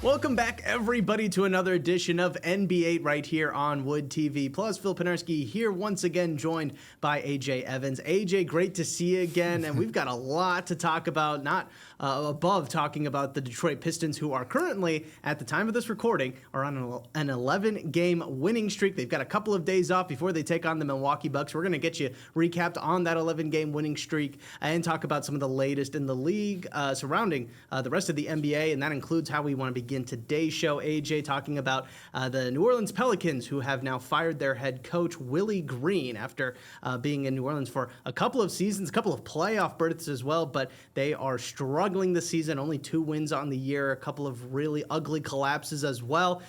Welcome back, everybody, to another edition of NB8 right here on Wood TV Plus. Phil Pinarski here once again, joined by AJ Evans. AJ, great to see you again, and we've got a lot to talk about, not above talking about the Detroit Pistons, who are currently, at the time of this recording, are on an 11-game winning streak. They've got a couple of days off before they take on the Milwaukee Bucks. We're going to get you recapped on that 11-game winning streak and talk about some of the latest in the league surrounding the rest of the NBA, and that includes how we want to begin today's show. AJ talking about the New Orleans Pelicans, who have now fired their head coach, Willie Green, after being in New Orleans for a couple of seasons, a couple of playoff berths as well, but they are struggling this season. Only 2 wins on the year, a couple of really ugly collapses as well.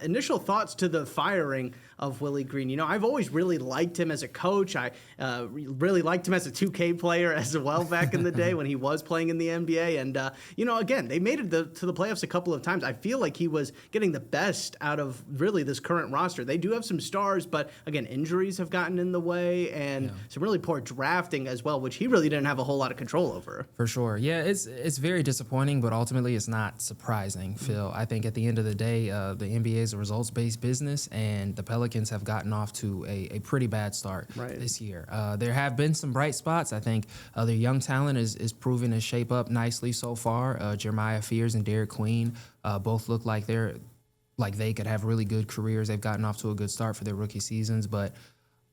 Initial thoughts to the firing of Willie Green. You know, I've always really liked him as a coach. I really liked him as a 2K player as well back in the day when he was playing in the NBA. And, you know, again, they made it to the playoffs a couple of times. I feel like he was getting the best out of really this current roster. They do have some stars, but again, injuries have gotten in the way and some really poor drafting as well, which he really didn't have a whole lot of control over. For sure. Yeah, it's very disappointing, but ultimately it's not surprising, Phil. I think at the end of the day, the NBA is a results-based business, and the Pelicans have gotten off to a pretty bad start this year. There have been some bright spots. I think their young talent is proving to shape up nicely so far. Jeremiah Fears and Derek Queen both look like they could have really good careers. They've gotten off to a good start for their rookie seasons, but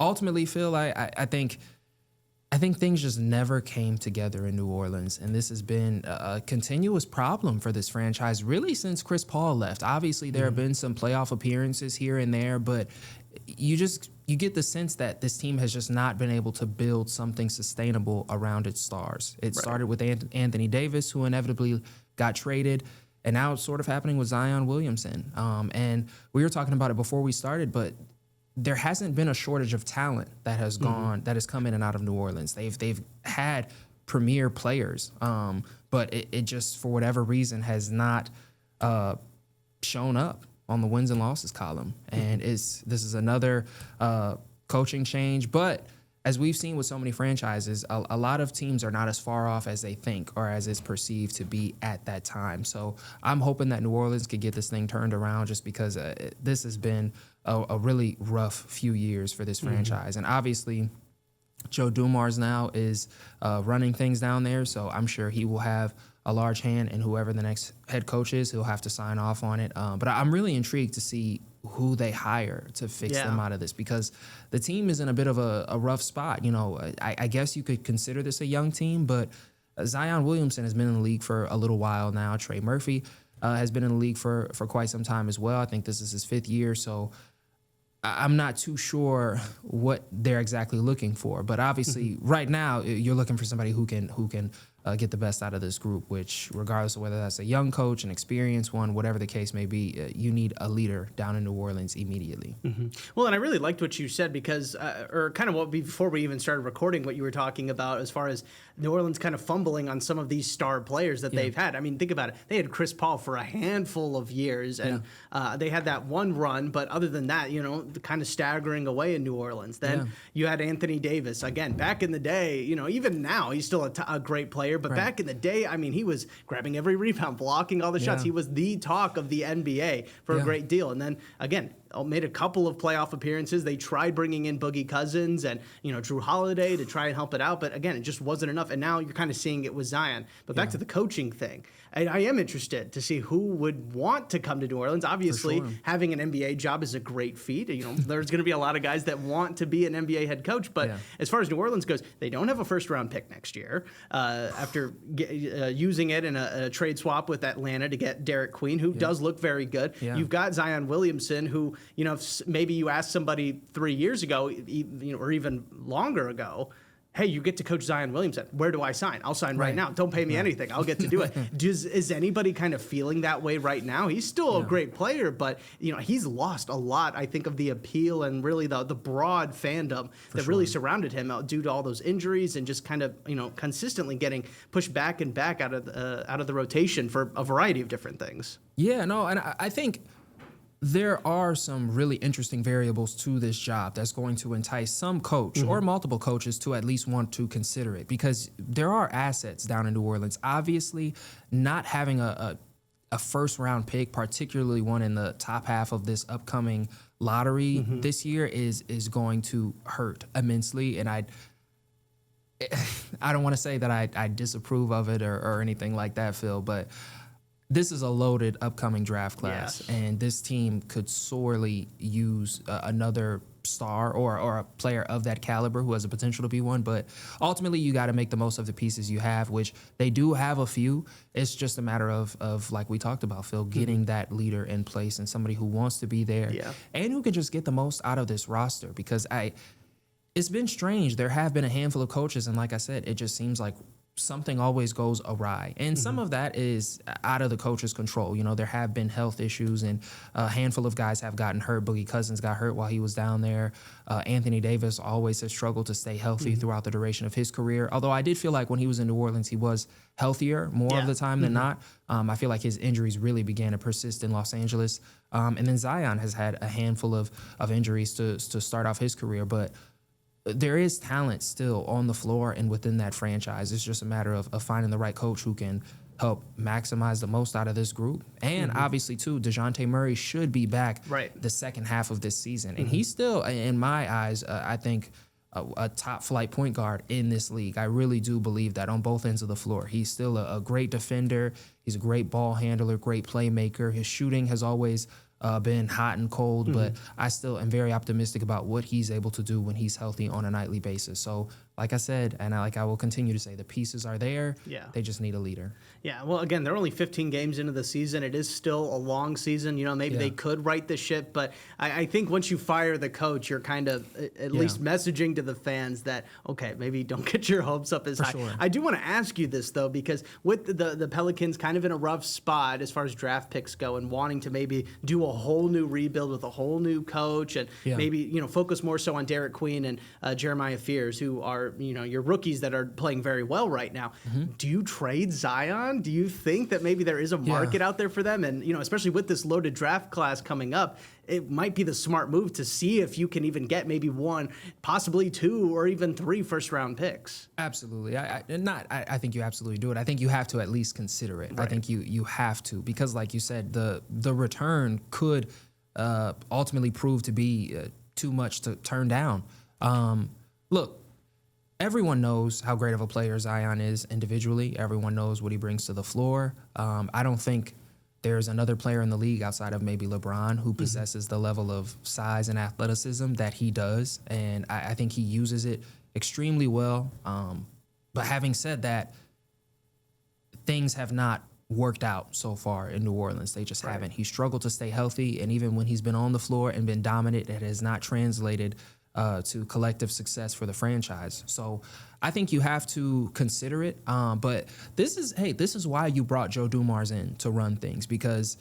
ultimately, Phil, I think things just never came together in New Orleans, and this has been a continuous problem for this franchise really since Chris Paul left. Obviously, there have been some playoff appearances here and there, but you get the sense that this team has just not been able to build something sustainable around its stars. It started with Anthony Davis, who inevitably got traded, and now it's sort of happening with Zion Williamson. And we were talking about it before we started, but there hasn't been a shortage of talent that has that has come in and out of New Orleans. They've had premier players, but it just, for whatever reason, has not shown up on the wins and losses column. And this is another coaching change. But as we've seen with so many franchises, a lot of teams are not as far off as they think or as it's perceived to be at that time. So I'm hoping that New Orleans could get this thing turned around, just because this has been a really rough few years for this franchise. And obviously, Joe Dumars now is running things down there, so I'm sure he will have a large hand in whoever the next head coach is. He'll have to sign off on it. But I'm really intrigued to see who they hire to fix them out of this, because the team is in a bit of a rough spot. You know, I guess you could consider this a young team, but Zion Williamson has been in the league for a little while now. Trey Murphy has been in the league for quite some time as well. I think this is his 5th year, so I'm not too sure what they're exactly looking for. But obviously, right now, you're looking for somebody who can get the best out of this group, which, regardless of whether that's a young coach, an experienced one, whatever the case may be, you need a leader down in New Orleans immediately. Well, and I really liked what you said, because, or kind of before we even started recording, what you were talking about as far as New Orleans kind of fumbling on some of these star players that they've had. I mean, think about it. They had Chris Paul for a handful of years, and they had that one run, but other than that, you know, kind of staggering away in New Orleans. Then you had Anthony Davis. Again, back in the day, you know, even now, he's still a great player, but back in the day, I mean, he was grabbing every rebound, blocking all the shots. He was the talk of the NBA for a great deal. And then, again, made a couple of playoff appearances. They tried bringing in Boogie Cousins and, you know, Drew Holiday to try and help it out, but again, it just wasn't enough. And now you're kind of seeing it with Zion. But back to the coaching thing, I am interested to see who would want to come to New Orleans. Obviously, having an NBA job is a great feat. You know, there's going to be a lot of guys that want to be an NBA head coach. But as far as New Orleans goes, they don't have a first-round pick next year after using it in a trade swap with Atlanta to get Derek Queen, who does look very good. You've got Zion Williamson, who, you know, if maybe you asked somebody 3 years ago, you know, or even longer ago, hey, you get to coach Zion Williamson. Where do I sign? I'll sign right now. Don't pay me anything. I'll get to do it. Is anybody kind of feeling that way right now? He's still a great player, but, you know, he's lost a lot, I think, of the appeal and really the broad fandom that really surrounded him due to all those injuries and just kind of, you know, consistently getting pushed back and back out of the rotation for a variety of different things. Yeah, no, and I think there are some really interesting variables to this job that's going to entice some coach or multiple coaches to at least want to consider it, because there are assets down in New Orleans. Obviously, not having a first round pick, particularly one in the top half of this upcoming lottery this year, is going to hurt immensely. And I don't want to say that I disapprove of it or anything like that, Phil, but this is a loaded upcoming draft class, and this team could sorely use another star or a player of that caliber who has the potential to be one. But ultimately, you got to make the most of the pieces you have, which they do have a few. It's just a matter of like we talked about, Phil, getting that leader in place and somebody who wants to be there and who can just get the most out of this roster. Because it's been strange. There have been a handful of coaches, and like I said, it just seems like something always goes awry. And some of that is out of the coach's control. You know, there have been health issues, and a handful of guys have gotten hurt. Boogie Cousins got hurt while he was down there. Anthony Davis always has struggled to stay healthy throughout the duration of his career. Although I did feel like when he was in New Orleans, he was healthier more of the time than not. I feel like his injuries really began to persist in Los Angeles. And then Zion has had a handful of injuries to start off his career. But there is talent still on the floor and within that franchise. It's just a matter of finding the right coach who can help maximize the most out of this group. And obviously, too, DeJounte Murray should be back the second half of this season. And he's still, in my eyes, I think, a top-flight point guard in this league. I really do believe that on both ends of the floor. He's still a great defender. He's a great ball handler, great playmaker. His shooting has always been hot and cold, but I still am very optimistic about what he's able to do when he's healthy on a nightly basis. So, like I said, and I will continue to say, the pieces are there. Yeah. They just need a leader. Yeah, well, again, they're only 15 games into the season. It is still a long season. You know, maybe they could right the ship, but I think once you fire the coach, you're kind of at least messaging to the fans that, okay, maybe don't get your hopes up as high. Sure. I do want to ask you this, though, because with the Pelicans kind of in a rough spot as far as draft picks go and wanting to maybe do a whole new rebuild with a whole new coach and maybe, you know, focus more so on Derek Queen and Jeremiah Fears, who are, you know, your rookies that are playing very well right now. Do you trade Zion? Do you think that maybe there is a market out there for them? And, you know, especially with this loaded draft class coming up, it might be the smart move to see if you can even get maybe one, possibly two, or even 3 first-round picks. Absolutely. I think you absolutely do it. I think you have to at least consider it. Right. I think you have to, because like you said, the return could ultimately prove to be too much to turn down. Look, everyone knows how great of a player Zion is individually. Everyone knows what he brings to the floor. I don't think there's another player in the league outside of maybe LeBron who possesses the level of size and athleticism that he does. And I think he uses it extremely well. But having said that, things have not worked out so far in New Orleans. They just haven't. He struggled to stay healthy. And even when he's been on the floor and been dominant, it has not translated to collective success for the franchise. So I think you have to consider it. But this is why you brought Joe Dumars in to run things, because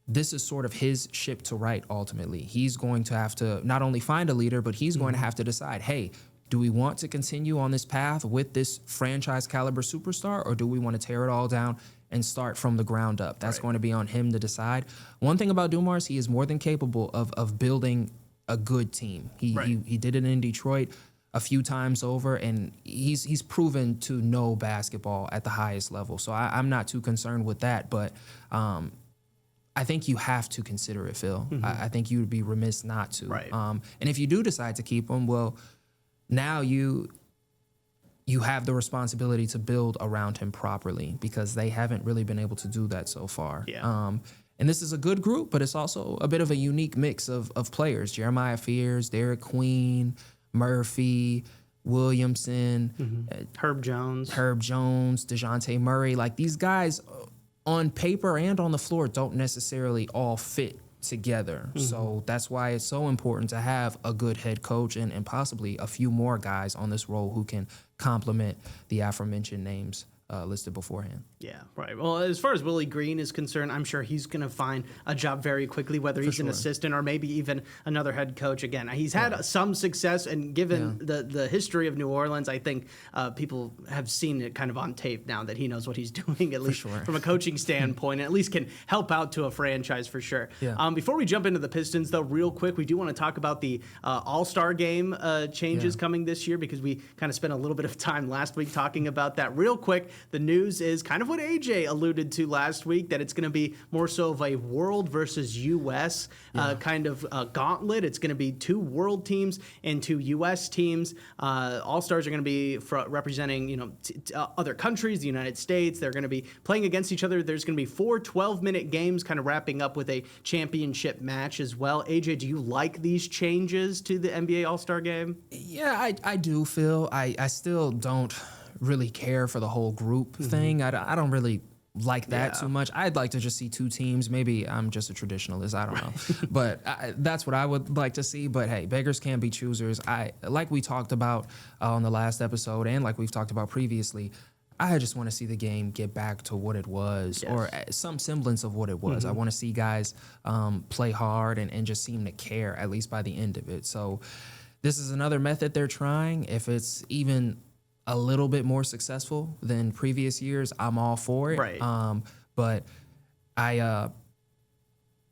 this is sort of his ship to right ultimately. He's going to have to not only find a leader, but he's going to have to decide, hey, do we want to continue on this path with this franchise caliber superstar, or do we want to tear it all down and start from the ground up? That's going to be on him to decide. One thing about Dumars, he is more than capable of building a good team. He did it in Detroit a few times over, and he's proven to know basketball at the highest level. So I'm not too concerned with that, but I think you have to consider it, Phil. I think you would be remiss not to. And if you do decide to keep him, well, now you have the responsibility to build around him properly, because they haven't really been able to do that so far. And this is a good group, but it's also a bit of a unique mix of players. Jeremiah Fears, Derek Queen, Murphy, Williamson, Herb Jones, DeJounte Murray. Like, these guys on paper and on the floor don't necessarily all fit together. So that's why it's so important to have a good head coach and possibly a few more guys on this role who can complement the aforementioned names listed beforehand. Yeah, right. Well, as far as Willie Green is concerned, I'm sure he's going to find a job very quickly, whether he's an assistant or maybe even another head coach. Again, he's had some success, and given the history of New Orleans, I think people have seen it kind of on tape now that he knows what he's doing, at least from a coaching standpoint, and at least can help out to a franchise for sure. Yeah. Before we jump into the Pistons, though, real quick, we do want to talk about the All-Star game changes coming this year, because we kind of spent a little bit of time last week talking about that. Real quick, the news is kind of what AJ alluded to last week, that it's going to be more so of a world versus U.S. Kind of gauntlet. It's going to be 2 world teams and 2 U.S. teams. All-Stars are going to be representing, other countries, the United States. They're going to be playing against each other. There's going to be 4 12-minute games, kind of wrapping up with a championship match as well. AJ, do you like these changes to the NBA All-Star game? Yeah, I do, Phil. I still don't really care for the whole group thing. I don't really like that too much. I'd like to just see 2 teams. Maybe I'm just a traditionalist. I don't know. But that's what I would like to see. But hey, beggars can't be choosers. Like we talked about on the last episode, and like we've talked about previously, I just want to see the game get back to what it was, or some semblance of what it was. I want to see guys play hard and just seem to care, at least by the end of it. So this is another method they're trying. If it's even a little bit more successful than previous years, I'm all for it. Right. But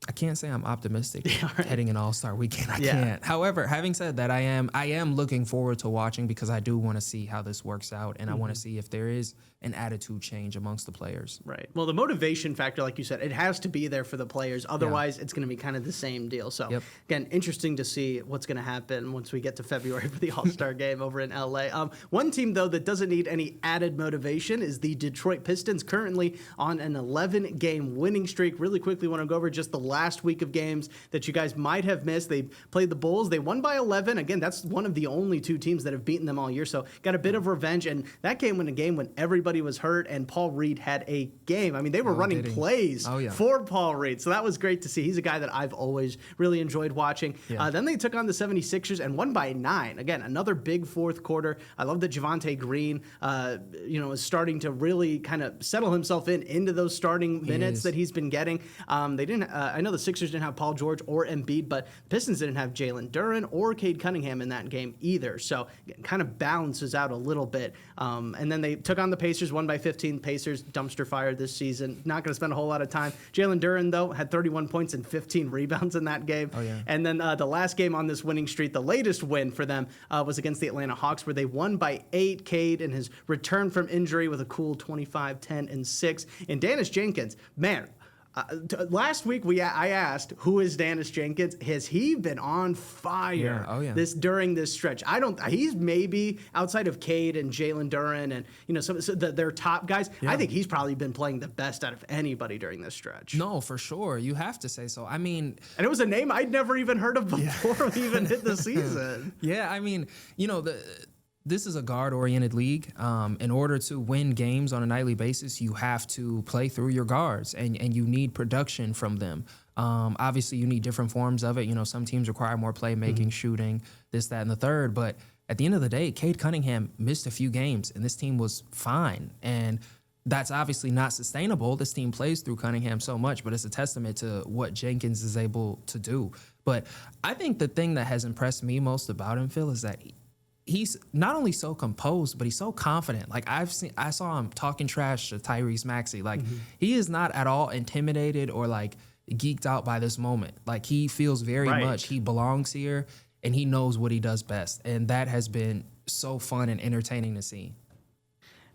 I can't say I'm optimistic heading in All-Star Weekend. I can't. However, having said that, I am looking forward to watching, because I do want to see how this works out, and I want to see if there is an attitude change amongst the players. Right. Well, the motivation factor, like you said, it has to be there for the players. Otherwise, it's going to be kind of the same deal. So, again, interesting to see what's going to happen once we get to February for the All-Star game over in LA. One team, though, that doesn't need any added motivation is the Detroit Pistons, currently on an 11-game winning streak. Really quickly want to go over just the last week of games that you guys might have missed. They played the Bulls. They won by 11. Again, that's one of the only 2 teams that have beaten them all year. So got a bit of revenge. And that game when a game when everybody was hurt and Paul Reed had a game. I mean, they were running plays for Paul Reed. So that was great to see. He's a guy that I've always really enjoyed watching. Then they took on the 76ers and won by 9. Again, another big fourth quarter. I love that Javonte Green, is starting to really kind of settle himself into those starting minutes that he's been getting. They didn't. I know the Sixers didn't have Paul George or Embiid, but the Pistons didn't have Jalen Duren or Cade Cunningham in that game either. So it kind of balances out a little bit. And then they took on the Pacers, won by 15. Pacers, dumpster fire this season. Not going to spend a whole lot of time. Jalen Duren, though, had 31 points and 15 rebounds in that game. And then the last game on this winning streak, the latest win for them, was against the Atlanta Hawks, where they won by 8. Cade and his return from injury with a cool 25, 10, and 6. And Dennis Jenkins, man, last week I asked, who is Dennis Jenkins? Has he been on fire during this stretch? He's maybe outside of Cade and Jalen Duren and their top guys. I think he's probably been playing the best out of anity during this stretch. No, for sure. You have to say so. I mean, and it was a name I'd never even heard of before we even hit the season. I mean, this is a guard-oriented league. In order to win games on a nightly basis, you have to play through your guards, and you need production from them. Obviously, you need different forms of it. Some teams require more playmaking, shooting, this, that, and the third. But at the end of the day, Cade Cunningham missed a few games, and this team was fine. And that's obviously not sustainable. This team plays through Cunningham so much, but it's a testament to what Jenkins is able to do. But I think the thing that has impressed me most about him, Phil, is that he's not only so composed, but he's so confident. Like I saw him talking trash to Tyrese Maxey. Like he is not at all intimidated or like geeked out by this moment. Like he feels very much he belongs here and he knows what he does best. And that has been so fun and entertaining to see.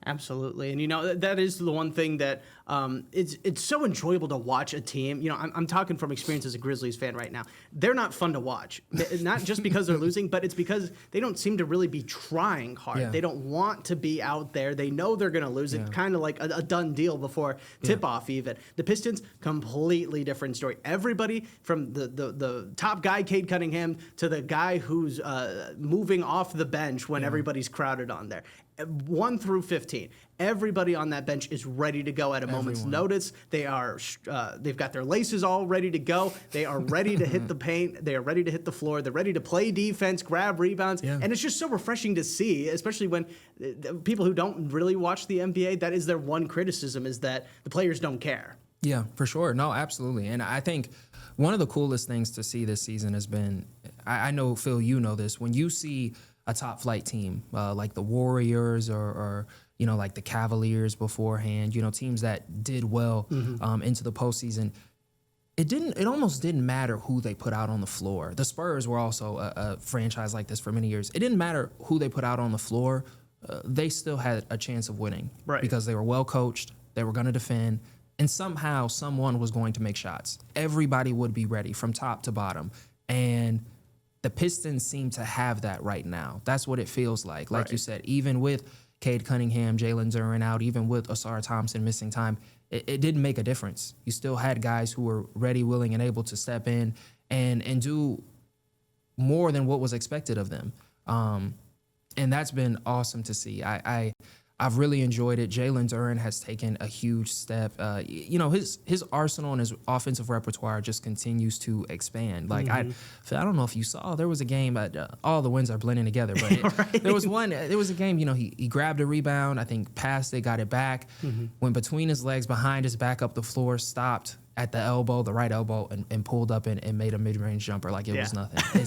Absolutely. And, that is the one thing that it's so enjoyable to watch a team. I'm talking from experience as a Grizzlies fan right now. They're not fun to watch, not just because they're losing, but it's because they don't seem to really be trying hard. They don't want to be out there. They know they're going to lose. It's kind of like a done deal before tip-off even. The Pistons, completely different story. Everybody from the top guy, Cade Cunningham, to the guy who's moving off the bench when everybody's crowded on there. 1 through 15. 14. Everybody on that bench is ready to go at a moment's notice. They are, they've got their laces all ready to go. They are ready to hit the paint. They are ready to hit the floor. They're ready to play defense, grab rebounds. Yeah. And it's just so refreshing to see, especially when people who don't really watch the NBA, that is their one criticism, is that the players don't care. Yeah, for sure. No, absolutely. And I think one of the coolest things to see this season has been, I know, Phil, you know this, when you see a top flight team like the Warriors or like the Cavaliers beforehand, teams that did well into the postseason, it almost didn't matter who they put out on the floor. The Spurs were also a franchise like this for many years. It didn't matter who they put out on the floor. They still had a chance of winning because they were well coached. They were going to defend. And somehow someone was going to make shots. Everybody would be ready from top to bottom. And the Pistons seem to have that right now. That's what it feels like. Like you said, even with Cade Cunningham, Jalen Duren out, even with Asar Thompson missing time, it didn't make a difference. You still had guys who were ready, willing, and able to step in and do more than what was expected of them. And that's been awesome to see. I've really enjoyed it. Jalen Duren has taken a huge step. His arsenal and his offensive repertoire just continues to expand. Like I don't know if you saw, there was a game. All the wins are blending together, but there was a game. He grabbed a rebound. I think passed it, got it back, went between his legs, behind his back up the floor, stopped at the elbow, the right elbow, and pulled up and made a mid-range jumper like it was nothing.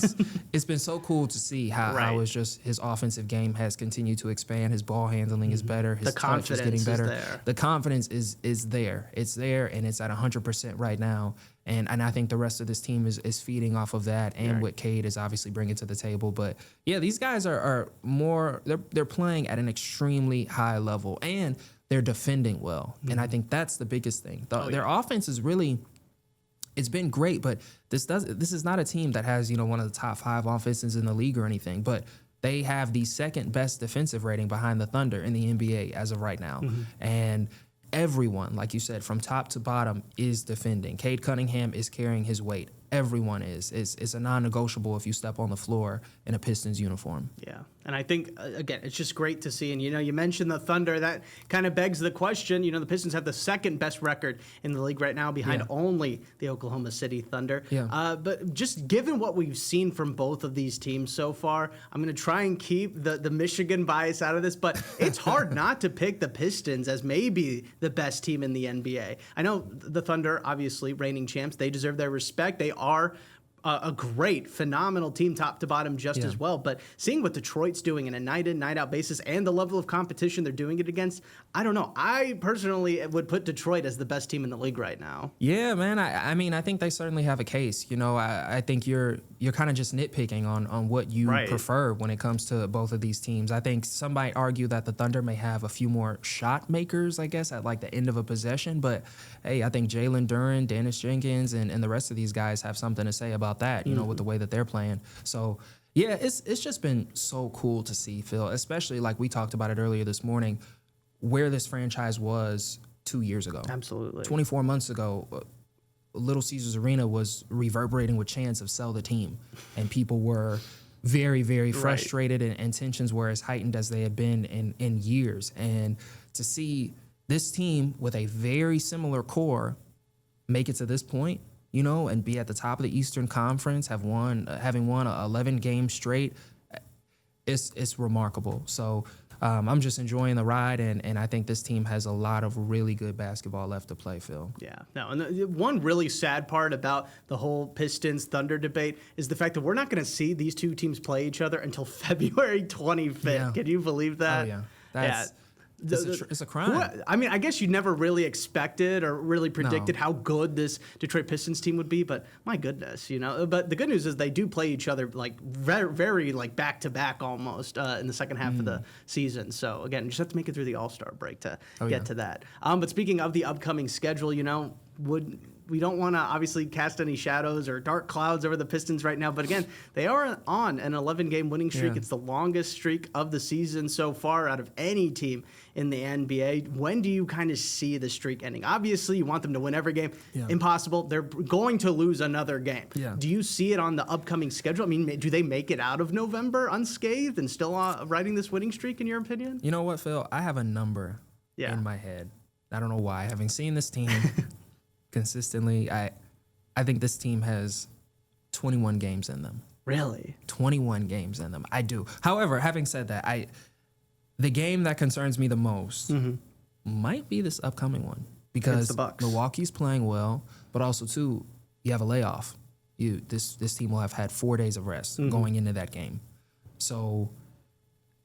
It's been so cool to see how it's just his offensive game has continued to expand. His ball handling is better. His touch is getting better. The confidence is there. It's there, and it's at 100% right now. And I think the rest of this team is feeding off of that, and what Cade is obviously bringing to the table. But yeah, these guys are more. They're playing at an extremely high level, and they're defending well. And I think that's the biggest thing. Their offense is really, it's been great, but this is not a team that has, one of the top 5 offenses in the league or anything, but they have the second best defensive rating behind the Thunder in the NBA as of right now. And everyone, like you said, from top to bottom is defending. Cade Cunningham is carrying his weight. Everyone is. It's a non-negotiable if you step on the floor in a Pistons uniform. Yeah. And I think, again, it's just great to see. And, you mentioned the Thunder. That kind of begs the question. The Pistons have the second best record in the league right now behind only the Oklahoma City Thunder. But just given what we've seen from both of these teams so far, I'm going to try and keep the Michigan bias out of this. But it's hard not to pick the Pistons as maybe the best team in the NBA. I know the Thunder, obviously, reigning champs. They deserve their respect. They are a great, phenomenal team top to bottom just as well. But seeing what Detroit's doing in a night in, night out basis and the level of competition they're doing it against, I don't know. I personally would put Detroit as the best team in the league right now. Yeah, man. I mean, I think they certainly have a case. I think you're kind of just nitpicking on what you prefer when it comes to both of these teams. I think some might argue that the Thunder may have a few more shot makers, I guess, at like the end of a possession. But hey, I think Jalen Duren, Dennis Jenkins, and the rest of these guys have something to say about that, with the way that they're playing. So yeah, it's just been so cool to see, Phil, especially like we talked about it earlier this morning, where this franchise was 2 years ago. Absolutely. 24 months ago, Little Caesars Arena was reverberating with chants of sell the team. And people were very, very frustrated, and tensions were as heightened as they had been in years. And to see this team with a very similar core make it to this point, and be at the top of the Eastern Conference, having won 11 games straight, it's remarkable. So I'm just enjoying the ride, and I think this team has a lot of really good basketball left to play, Phil. Yeah. No, and the one really sad part about the whole Pistons-Thunder debate is the fact that we're not going to see these two teams play each other until February 25th. Yeah. Can you believe that? Oh, yeah. It's a crime. I mean, I guess you never really expected or really predicted how good this Detroit Pistons team would be, but my goodness, But the good news is they do play each other like very, very like back to back almost in the second half of the season. So again, just have to make it through the All-Star break to get to that. But speaking of the upcoming schedule, we don't want to obviously cast any shadows or dark clouds over the Pistons right now, but again, they are on an 11-game winning streak. Yeah. It's the longest streak of the season so far out of any team in the NBA. When do you kind of see the streak ending? Obviously, you want them to win every game. Yeah. Impossible. They're going to lose another game. Yeah. Do you see it on the upcoming schedule? I mean, do they make it out of November unscathed and still riding this winning streak, in your opinion? You know what, Phil? I have a number in my head. I don't know why. Having seen this team consistently, I think this team has 21 games in them. Really? 21 games in them. I do. However, having said that, the game that concerns me the most might be this upcoming one because the Bucks. Milwaukee's playing well, but also too, you have a layoff. This team will have had 4 days of rest going into that game, so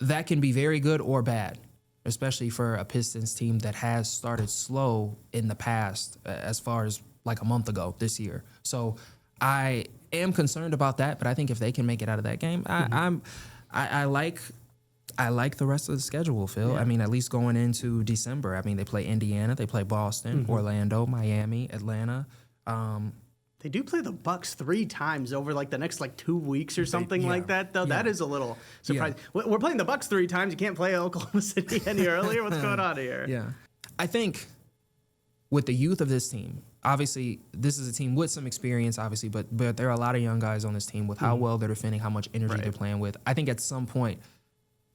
that can be very good or bad, especially for a Pistons team that has started slow in the past, as far as like a month ago this year. So I am concerned about that, but I think if they can make it out of that game, I like the rest of the schedule, Phil. Yeah. I mean, at least going into December. I mean, they play Indiana, they play Boston, Orlando, Miami, Atlanta. They do play the Bucks 3 times over like the next 2 weeks or something like that, though. That is a little surprising. We're playing the Bucks 3 times. You can't play Oklahoma City any earlier. What's going on here? Yeah. I think with the youth of this team, obviously this is a team with some experience, obviously, but there are a lot of young guys on this team with how well they're defending, how much energy they're playing with. I think at some point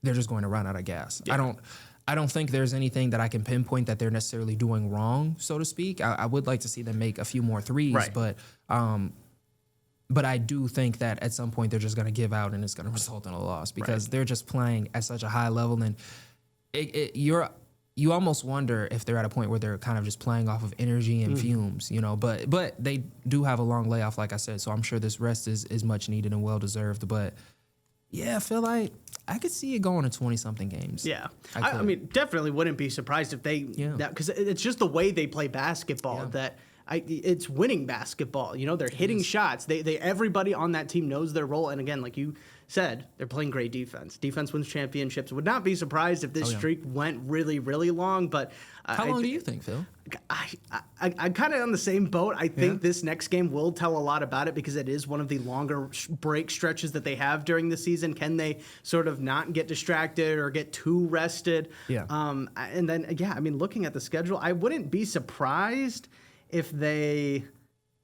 they're just going to run out of gas. Yeah. I don't think there's anything that I can pinpoint that they're necessarily doing wrong, so to speak. I would like to see them make a few more threes, but I do think that at some point they're just going to give out and it's going to result in a loss because they're just playing at such a high level, and you almost wonder if they're at a point where they're kind of just playing off of energy and fumes, you know. But they do have a long layoff, like I said, so I'm sure this rest is much needed and well deserved. But yeah, I feel like I could see it going to 20-something games. Yeah. I mean, definitely wouldn't be surprised if they, because it's just the way they play basketball that it's winning basketball. You know, they're hitting shots. They everybody on that team knows their role. And again, like you said, they're playing great defense. Defense wins championships. Would not be surprised if this streak went really, really long. But how long do you think, Phil? I'm kind of on the same boat. I think this next game will tell a lot about it because it is one of the longer break stretches that they have during the season. Can they sort of not get distracted or get too rested? Yeah. And then, I mean, looking at the schedule, I wouldn't be surprised if they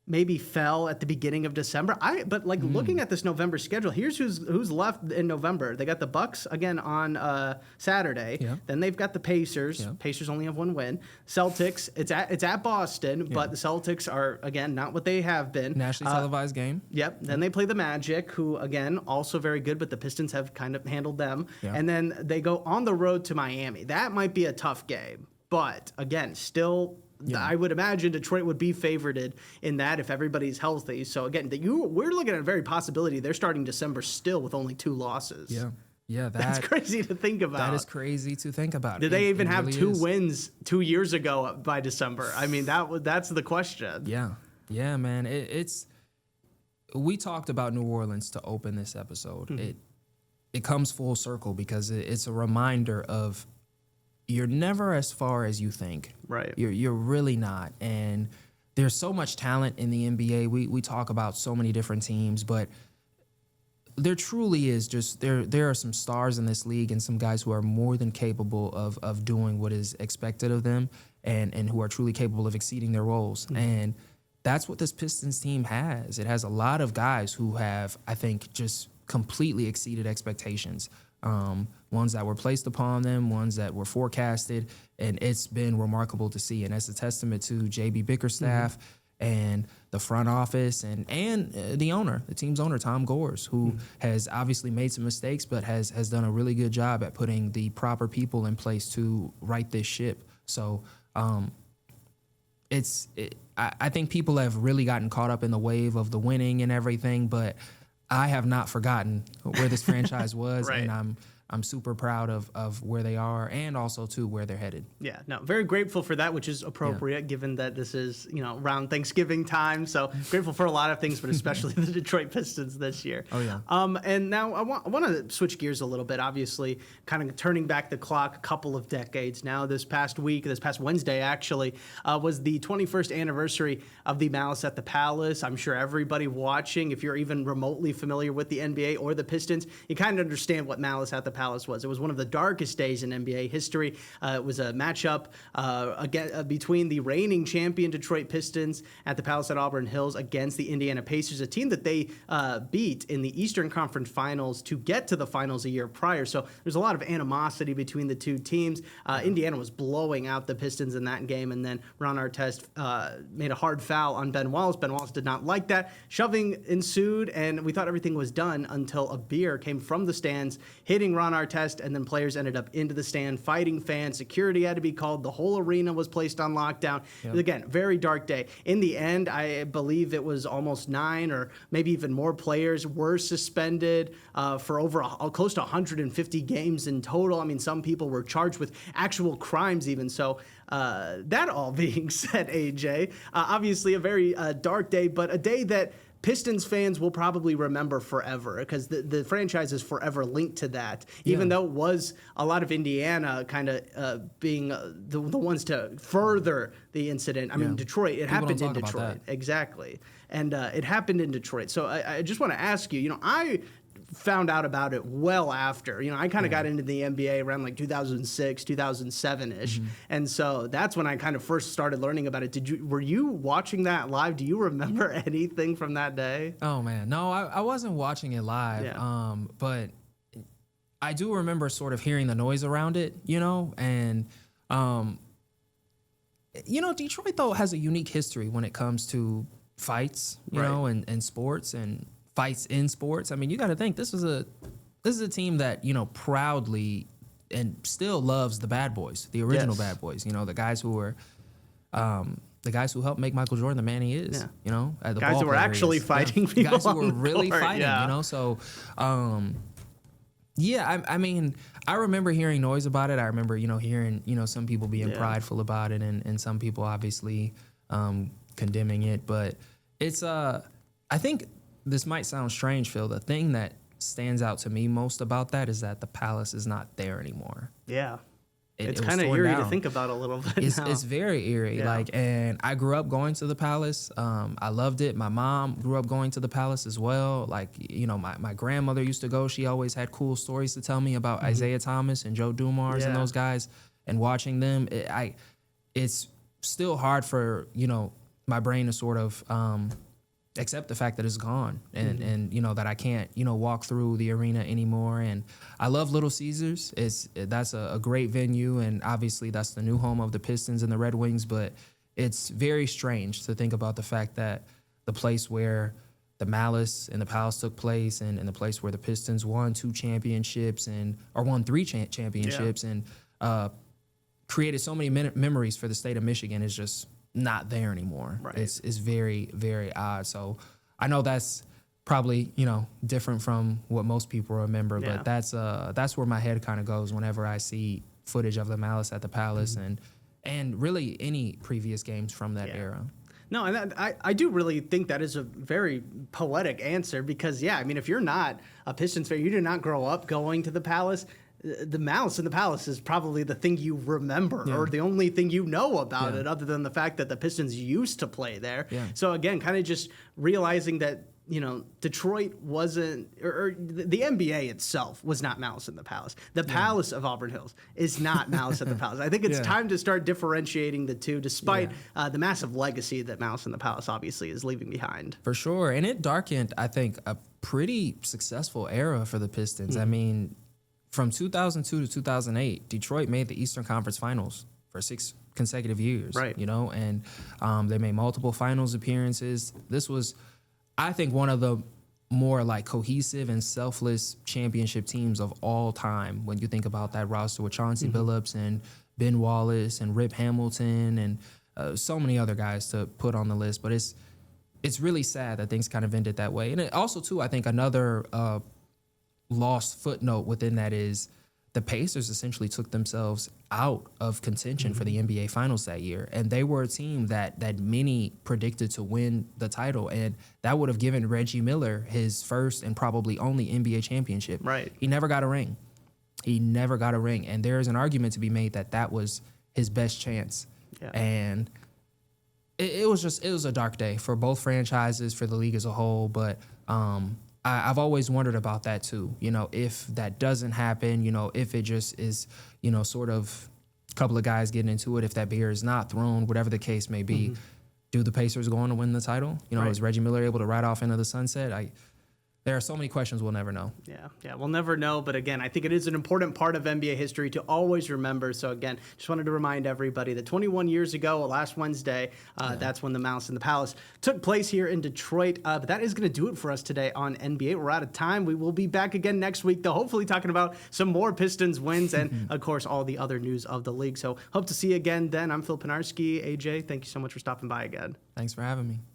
maybe fell at the beginning of December. But looking at this November schedule, here's who's left in November. They got the Bucks again on Saturday. Yeah. Then they've got the Pacers. Yeah. Pacers only have 1 win. Celtics. It's at Boston, but the Celtics are again not what they have been. Nationally televised game. Yep. Then they play the Magic, who again also very good, but the Pistons have kind of handled them. Yeah. And then they go on the road to Miami. That might be a tough game, but again, still. Yeah. I would imagine Detroit would be favored in that if everybody's healthy. So again, we're looking at a very possibility they're starting December still with only 2 losses. Yeah, that's crazy to think about. That is crazy to think about. Did they even have really 2 wins 2 years ago by December? I mean, that's the question. Yeah, man. We talked about New Orleans to open this episode. It comes full circle because it's a reminder of. You're never as far as you think. Right. You're really not. And there's so much talent in the NBA. We talk about so many different teams, but there truly is just there are some stars in this league and some guys who are more than capable of doing what is expected of them and who are truly capable of exceeding their roles. Mm-hmm. And that's what this Pistons team has. It has a lot of guys who have, I think, just completely exceeded expectations. Ones that were placed upon them, ones that were forecasted, and it's been remarkable to see. And that's a testament to J.B. Bickerstaff and the front office and the owner, the team's owner, Tom Gores, who has obviously made some mistakes, but has done a really good job at putting the proper people in place to right this ship. So I think people have really gotten caught up in the wave of the winning and everything, but I have not forgotten where this franchise was, and I'm super proud of where they are and also too where they're headed. Yeah, no, very grateful for that, which is appropriate given that this is, around Thanksgiving time. So grateful for a lot of things, but especially the Detroit Pistons this year. Oh, yeah. And now I want to switch gears a little bit, obviously, kind of turning back the clock a couple of decades now. This past Wednesday, actually, was the 21st anniversary of the Malice at the Palace. I'm sure everybody watching, if you're even remotely familiar with the NBA or the Pistons, you kind of understand what Malice at the Palace was. It was one of the darkest days in NBA history. It was a matchup between the reigning champion Detroit Pistons at the Palace at Auburn Hills against the Indiana Pacers, a team that they beat in the Eastern Conference Finals to get to the finals a year prior. So there's a lot of animosity between the two teams. Indiana was blowing out the Pistons in that game, and then Ron Artest made a hard foul on Ben Wallace. Ben Wallace did not like that. Shoving ensued, and we thought everything was done until a beer came from the stands, hitting Ron Artest, and then players ended up into the stand, fighting fans. Security had to be called. The whole arena was placed on lockdown. Yep. Again, very dark day. In the end, I believe it was almost 9 or maybe even more players were suspended for over close to 150 games in total. I mean, some people were charged with actual crimes even. So that all being said, AJ, obviously a very dark day, but a day that Pistons fans will probably remember forever because the franchise is forever linked to that, even though it was a lot of Indiana kind of being the ones to further the incident. I mean, Detroit, it happened in Detroit. Exactly. And it happened in Detroit. So I just want to ask you, I found out about it well after. I kind of got into the NBA around like 2006, 2007-ish. Mm-hmm. And so that's when I kind of first started learning about it. Were you watching that live? Do you remember anything from that day? Oh, man. No, I wasn't watching it live. Yeah. But I do remember sort of hearing the noise around it, and, Detroit, though, has a unique history when it comes to fights, you know, and sports and fights in sports. I mean, you got to think this is a team that, proudly and still loves the bad boys, the original bad boys, the guys who were, the guys who helped make Michael Jordan the man he is, at the guys who were actually fighting people. Guys who were really fighting, so, I mean, I remember hearing noise about it. I remember, hearing, some people being prideful about it and some people obviously condemning it. But it's, I think, this might sound strange, Phil. The thing that stands out to me most about that is that the Palace is not there anymore. Yeah. It's kind of eerie to think about a little bit now. It's very eerie. Yeah. And I grew up going to the Palace. I loved it. My mom grew up going to the Palace as well. My grandmother used to go. She always had cool stories to tell me about Isaiah Thomas and Joe Dumars and those guys. And watching them, it's still hard for, my brain to sort of accept the fact that it's gone and that I can't, walk through the arena anymore. And I love Little Caesars. That's a great venue, and obviously that's the new home of the Pistons and the Red Wings, but it's very strange to think about the fact that the place where the Malice and the Palace took place and the place where the Pistons won 2 championships or won 3 championships and created so many memories for the state of Michigan is just not there anymore. Right. It's very, very odd. So I know that's probably, different from what most people remember, but that's where my head kind of goes whenever I see footage of the Malice at the Palace and really any previous games from that era. No, and I do really think that is a very poetic answer because, if you're not a Pistons fan, you did not grow up going to the Palace, the Malice in the Palace is probably the thing you remember or the only thing you know about it other than the fact that the Pistons used to play there. Yeah. So again, kind of just realizing that, Detroit wasn't, or the NBA itself was not Malice in the Palace. The Palace of Auburn Hills is not Malice at the Palace. I think it's time to start differentiating the two, despite the massive legacy that Malice in the Palace obviously is leaving behind. For sure. And it darkened, I think, a pretty successful era for the Pistons. I mean, from 2002 to 2008, Detroit made the Eastern Conference Finals for 6 consecutive years, and they made multiple finals appearances. This was, I think, one of the more cohesive and selfless championship teams of all time when you think about that roster with Chauncey Billups and Ben Wallace and Rip Hamilton and so many other guys to put on the list. But it's really sad that things kind of ended that way. And it also, too, I think another lost footnote within that is the Pacers essentially took themselves out of contention for the NBA Finals that year. And they were a team that many predicted to win the title. And that would have given Reggie Miller his first and probably only NBA championship. Right. He never got a ring. And there is an argument to be made that was his best chance. Yeah. And it was a dark day for both franchises, for the league as a whole. But I've always wondered about that too. If that doesn't happen, if it just is, sort of a couple of guys getting into it, if that beer is not thrown, whatever the case may be, do the Pacers go on to win the title? Right. Is Reggie Miller able to ride off into the sunset? There are so many questions we'll never know. Yeah, we'll never know. But again, I think it is an important part of NBA history to always remember. So again, just wanted to remind everybody that 21 years ago, last Wednesday, that's when the Malice in the Palace took place here in Detroit. But that is going to do it for us today on NBA. We're out of time. We will be back again next week, though, hopefully talking about some more Pistons wins and, of course, all the other news of the league. So hope to see you again then. I'm Phil Pinarski. AJ, thank you so much for stopping by again. Thanks for having me.